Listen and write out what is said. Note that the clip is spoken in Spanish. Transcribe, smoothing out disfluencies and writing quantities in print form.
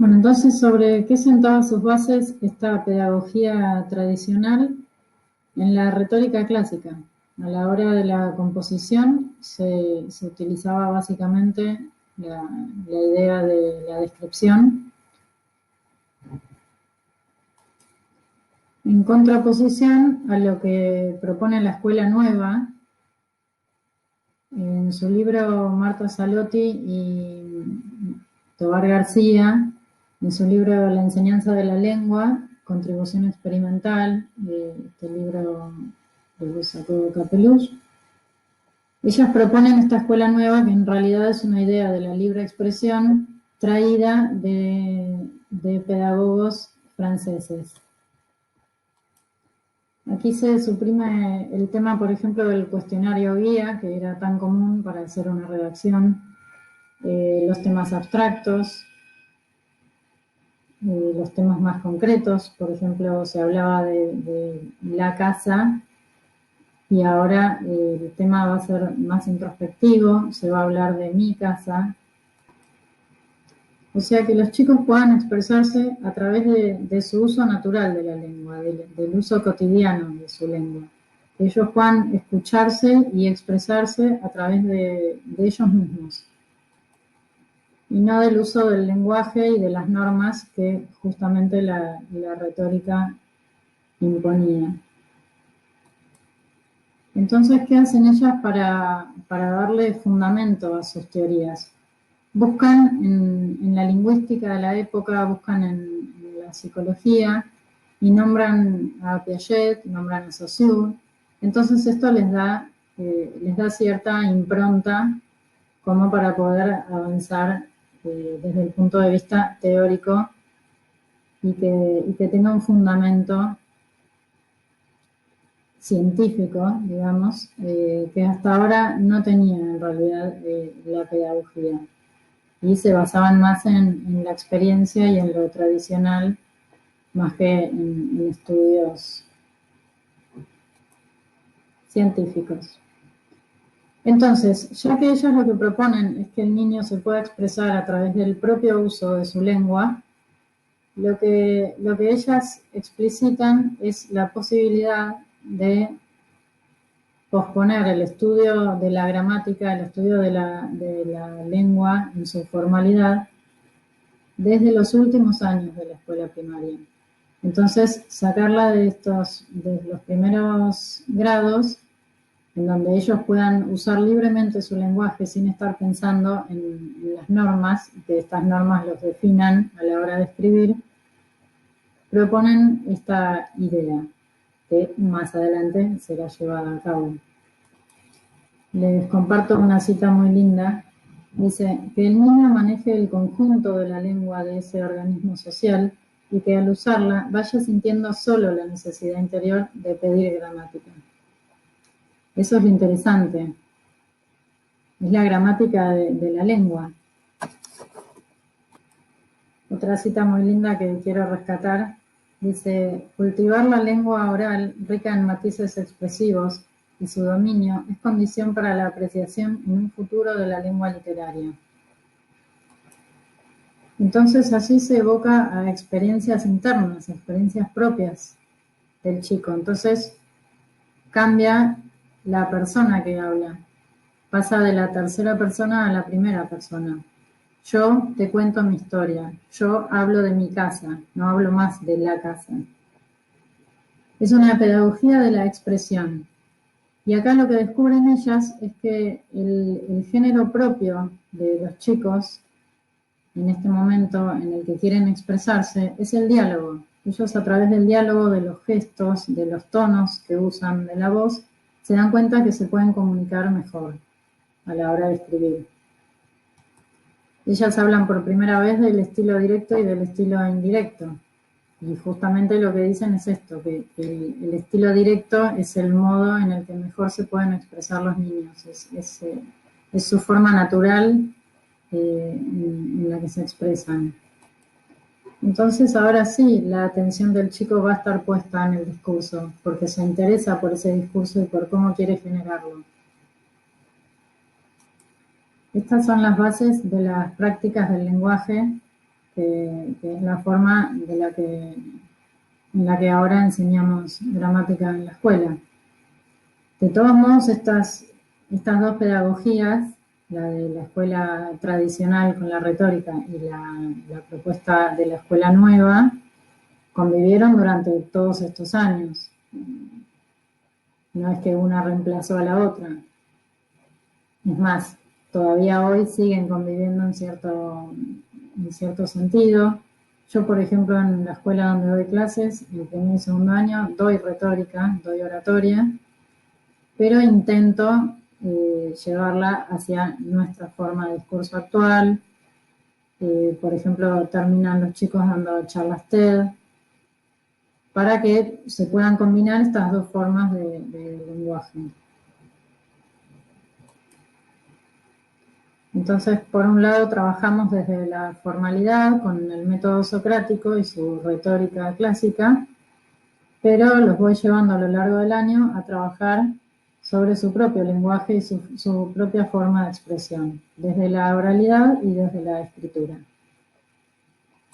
Bueno, entonces, ¿sobre qué sentaba sus bases esta pedagogía tradicional en la retórica clásica? A la hora de la composición se utilizaba básicamente la idea de la descripción en contraposición a lo que propone la escuela nueva. En su libro Marta Salotti y Tobar García, en su libro La enseñanza de la lengua, contribución experimental, este libro lo sacó Capeluz, ellas proponen esta escuela nueva que en realidad es una idea de la libre expresión traída de pedagogos franceses. Aquí se suprime el tema, por ejemplo, del cuestionario guía, que era tan común para hacer una redacción, los temas abstractos, los temas más concretos. Por ejemplo, se hablaba de la casa y ahora el tema va a ser más introspectivo, se va a hablar de mi casa. O sea, que los chicos puedan expresarse a través de su uso natural de la lengua, del uso cotidiano de su lengua. Que ellos puedan escucharse y expresarse a través de ellos mismos. Y no del uso del lenguaje y de las normas que justamente la retórica imponía. Entonces, ¿qué hacen ellas para darle fundamento a sus teorías? Buscan en la lingüística de la época, buscan en la psicología y nombran a Piaget, nombran a Saussure. Entonces esto les da cierta impronta como para poder avanzar desde el punto de vista teórico y que tenga un fundamento científico, digamos, que hasta ahora no tenía en realidad la pedagogía. Y se basaban más en la experiencia y en lo tradicional, más que en estudios científicos. Entonces, ya que ellos lo que proponen es que el niño se pueda expresar a través del propio uso de su lengua, lo que ellas explicitan es la posibilidad de posponer el estudio de la gramática, el estudio de la lengua en su formalidad, desde los últimos años de la escuela primaria. Entonces, sacarla de los primeros grados, en donde ellos puedan usar libremente su lenguaje sin estar pensando en las normas, y que estas normas los definan a la hora de escribir, proponen esta idea, que más adelante será llevada a cabo. Les comparto una cita muy linda. Dice, que el niño maneje el conjunto de la lengua de ese organismo social y que al usarla vaya sintiendo solo la necesidad interior de pedir gramática. Eso es lo interesante. Es la gramática de la lengua. Otra cita muy linda que quiero rescatar. Dice, cultivar la lengua oral rica en matices expresivos y su dominio es condición para la apreciación en un futuro de la lengua literaria. Entonces así se evoca a experiencias internas, experiencias propias del chico. Entonces cambia la persona que habla, pasa de la tercera persona a la primera persona. Yo te cuento mi historia, yo hablo de mi casa, no hablo más de la casa. Es una pedagogía de la expresión. Y acá lo que descubren ellas es que el género propio de los chicos en este momento en el que quieren expresarse, es el diálogo. Ellos a través del diálogo, de los gestos, de los tonos que usan de la voz, se dan cuenta que se pueden comunicar mejor a la hora de escribir. Ellas hablan por primera vez del estilo directo y del estilo indirecto. Y justamente lo que dicen es esto, que el estilo directo es el modo en el que mejor se pueden expresar los niños. Es su forma natural en la que se expresan. Entonces ahora sí, la atención del chico va a estar puesta en el discurso, porque se interesa por ese discurso y por cómo quiere generarlo. Estas son las bases de las prácticas del lenguaje que es la forma en la que ahora enseñamos gramática en la escuela. De todos modos, estas dos pedagogías, la de la escuela tradicional con la retórica y la propuesta de la escuela nueva, convivieron durante todos estos años. No es que una reemplazó a la otra. Es más, todavía hoy siguen conviviendo en cierto sentido. Yo, por ejemplo, en la escuela donde doy clases, en el primer y segundo año, doy retórica, doy oratoria, pero intento llevarla hacia nuestra forma de discurso actual. Por ejemplo, terminan los chicos dando charlas TED, para que se puedan combinar estas dos formas de lenguaje. Entonces, por un lado, trabajamos desde la formalidad con el método socrático y su retórica clásica, pero los voy llevando a lo largo del año a trabajar sobre su propio lenguaje y su propia forma de expresión, desde la oralidad y desde la escritura.